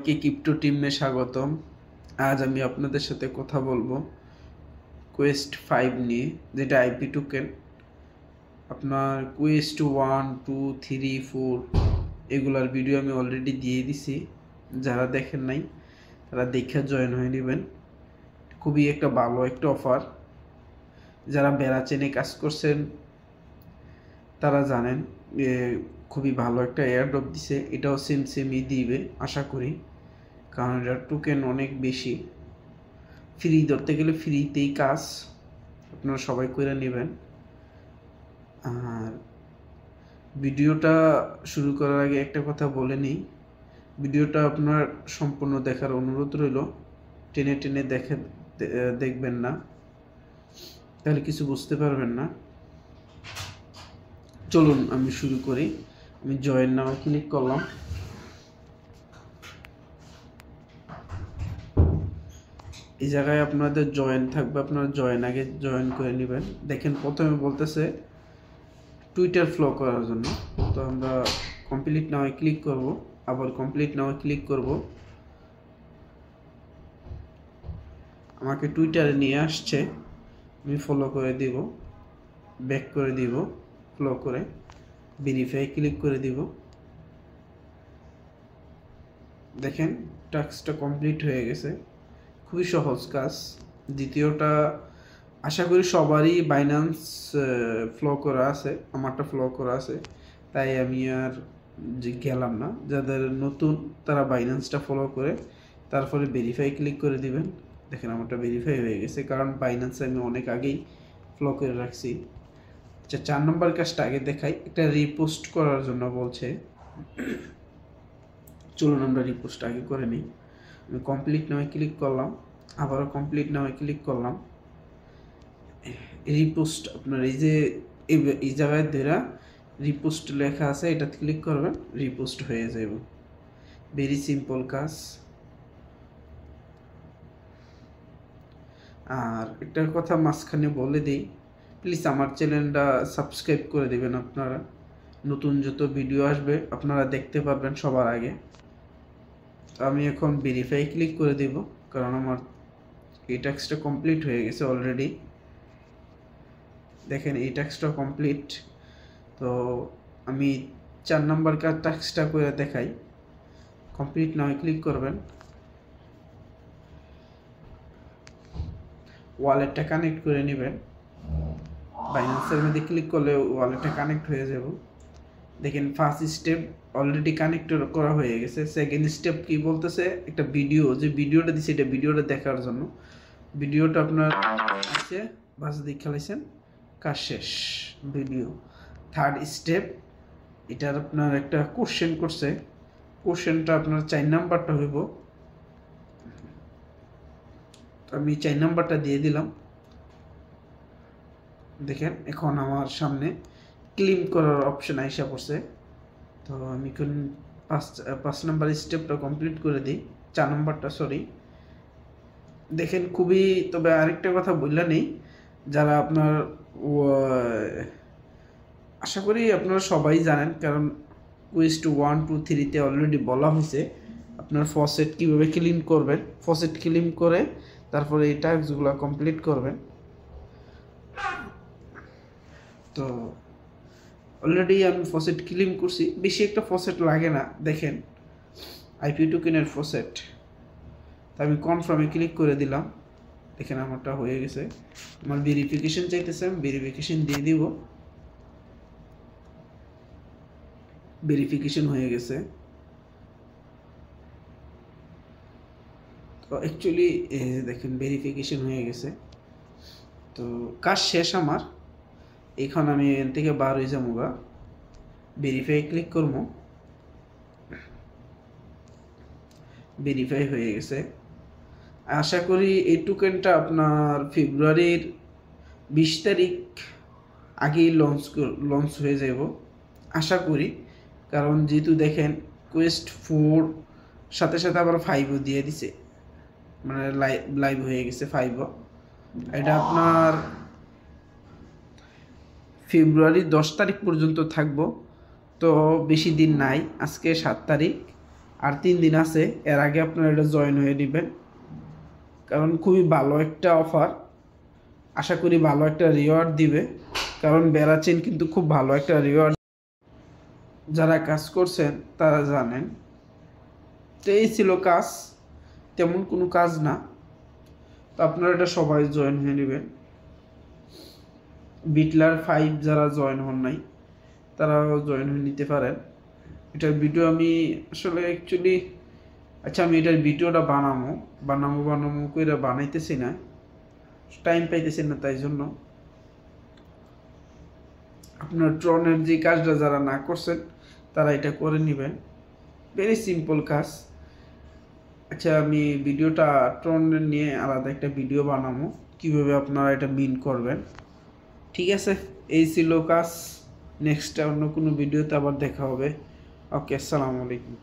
সবাইকে ক্রিপ্টো টিমে স্বাগতম। আজ আমি আপনাদের সাথে কথা বলবো কোয়েস্ট 5 নিয়ে, যেটা আইপি টোকেন। আপনার কোয়েস্ট 1, 2, 3, 4 এগুলার ভিডিও আমি অলরেডি দিয়ে দিছি। যারা দেখেন নাই তারা দেখে জয়েন হয়ে নেবেন। খুবই একটা ভালো একটা অফার। যারা বেড়া চেনে কাজ করছেন তারা জানেন খুবই ভালো একটা এয়ারড্রপ দিছে। এটাও সেমই দিবে আশা করি, কারণ এটার টোকেন অনেক বেশি। ফ্রি ধরতে গেলে ফ্রিতেই কাজ, আপনারা সবাই করে নেবেন। আর ভিডিওটা শুরু করার আগে একটা কথা বলে নিই, ভিডিওটা আপনার সম্পূর্ণ দেখার অনুরোধ রইল। টেনে টেনে দেখবেন না, তাহলে কিছু বুঝতে পারবেন না। চলুন আমি শুরু করি। আমি জয়েন নামে ক্লিক করলাম। এই জায়গায় আপনাদের জয়েন থাকবে, আপনারা জয়েন আগে জয়েন করে নেবেন। দেখেন প্রথমে বলতেছে টুইটার ফলো করার জন্য, তো আমরা কমপ্লিট নাও ক্লিক করব। আবার কমপ্লিট নাও ক্লিক করব। আমাকে টুইটারে নিয়ে আসছে, আমি ফলো করে দিব, ব্যাক করে দিব, ফলো করে ভেরিফাই ক্লিক করে দিব। দেখেন টাস্কটা কমপ্লিট হয়ে গেছে। খুবই সহজ কাজ। দ্বিতীয়টা আশা করি সবারই বাইন্যান্স ফলো করা আছে, আমারটা ফলো করা আছে, তাই আমি আর গেলাম না। যাদের নতুন তারা বাইন্যান্সটা ফলো করে তারপরে ভেরিফাই ক্লিক করে দিবেন। দেখেন আমারটা ভেরিফাই হয়ে গেছে, কারণ বাইন্যান্সে আমি অনেক আগেই ফলো করে রাখছি। আচ্ছা, 4 নম্বর কাজটা আগে দেখাই। একটা রিপোস্ট করার জন্য বলছে, চলুন আমরা রিপোস্ট আগে করে নিই। আমি কমপ্লিট নামে ক্লিক করলাম, আবারও কমপ্লিট নামে ক্লিক করলাম। রিপোস্ট আপনার এই যে এই জায়গায় ধরা রিপোস্ট লেখা আছে, এটা ক্লিক করবেন, রিপোস্ট হয়ে যাব। ভেরি সিম্পল কাজ। আর একটা কথা মাঝখানে বলে দিই, প্লিজ আমার চ্যানেলটা সাবস্ক্রাইব করে দেবেন। আপনারা নতুন যত ভিডিও আসবে আপনারা দেখতে পারবেন সবার আগে। আমি এখন ভেরিফাই ক্লিক করে দেব, কারণ আমার এই টাস্কটা কমপ্লিট হয়ে গেছে অলরেডি। দেখেন এই টাস্কটা কমপ্লিট। তো আমি 4 নম্বর টাস্কটা করে দেখাই। কমপ্লিট নাও ক্লিক করবেন, ওয়ালেটটা কানেক্ট করে নেবেন। বাইন্যান্সের মধ্যে ক্লিক করলে ওয়ালেটটা কানেক্ট হয়ে যাব। দেখেন ফার্স্ট স্টেপ অলরেডি কানেক্ট করা হয়ে গেছে। সেকেন্ড স্টেপ কি বলতেছে, একটা ভিডিওটা দিচ্ছে, এটা ভিডিওটা দেখার জন্য। ভিডিওটা আপনার আছে বাস দিয়ে খেলাইছেন, কাজ শেষ ভিডিও। থার্ড স্টেপ, এটার আপনার একটা কোশ্চেন করছে, কোশ্চেনটা আপনার 4 নাম্বারটা হইব। আমি 4 নাম্বারটা দিয়ে দিলাম। দেখেন এখন আমার সামনে ক্লেম করার অপশন আইসা পড়ছে। তো আমি এখন 5 নাম্বার স্টেপটা কমপ্লিট করে দিই, 4 নাম্বারটা সরি। দেখেন খুবই, তবে আরেকটা কথা বললা নেই, যারা আপনার আশা করি আপনারা সবাই জানেন, কারণ কোয়েস্ট 1, 2, 3-তে অলরেডি বলা হয়েছে আপনার ফসেট কীভাবে ক্লিন করবেন। ফসেট ক্লিন করে তারপরে এই টাস্কগুলো কমপ্লিট করবেন। তো অলরেডি আমি ফসেট ক্লিন করছি, বেশি একটা ফসেট লাগে না। দেখেন আইপি টোকেনের ফসেট। তো আমি কনফার্মে ক্লিক করে দিলাম। দেখেন আমারটা হয়ে গেছে। আমার ভেরিফিকেশন চাইতেছে, আমি ভেরিফিকেশন দিয়ে দিব। ভেরিফিকেশন হয়ে গেছে। তো অ্যাকচুয়ালি দেখেন ভেরিফিকেশন হয়ে গেছে। তো কাজ শেষ আমার। এখন আমি এখান থেকে বার হয়ে যাবো, ভেরিফাই ক্লিক করবো। ভেরিফাই হয়ে গেছে। আশা করি এই টোকেনটা আপনার ফেব্রুয়ারির 20 তারিখ আগেই লঞ্চ হয়ে যাব আশা করি। কারণ যেহেতু দেখেন কোয়েস্ট 4 সাথে সাথে আবার 5ও দিয়ে দিছে, মানে লাইভ হয়ে গেছে 5ও। এটা আপনার ফেব্রুয়ারি 10 তারিখ পর্যন্ত থাকবো, তো বেশি দিন নাই। আজকে 7 তারিখ, আর 3 দিন আছে, এর আগে আপনারা এটা জয়েন হয়ে নেবেন, কারণ খুবই ভালো একটা অফার। আশা করি ভালো একটা রিওয়ার্ড দিবে, কারণ বেড়া চেন কিন্তু খুব ভালো একটা রিওয়ার্ড। যারা কাজ করছেন তারা জানেন। তো এই ছিল কাজ, তেমন কোনো কাজ না। তো আপনারা এটা সবাই জয়েন হয়ে নেবেন। বিটলার 5 যারা জয়েন হন নাই তারাও জয়েন হয়ে নিতে পারেন। এটার ভিডিও আমি আসলে অ্যাকচুয়ালি, আচ্ছা আমি এটার ভিডিওটা বানাবো করে বানাইতেছি না, টাইম পাইতেছি না, তাই জন্য। আপনার ট্রনের যে কাজটা যারা না করছেন তারা এটা করে নেবেন, ভেরি সিম্পল কাজ। আচ্ছা আমি ভিডিওটা ট্রনের নিয়ে আলাদা একটা ভিডিও বানাবো, কীভাবে আপনারা এটা মিন করবেন। ঠিক আছে, এই ছিল কাজ। নেক্সট অন্য কোনো ভিডিওতে আবার দেখা হবে। ওকে, আসসালামু আলাইকুম।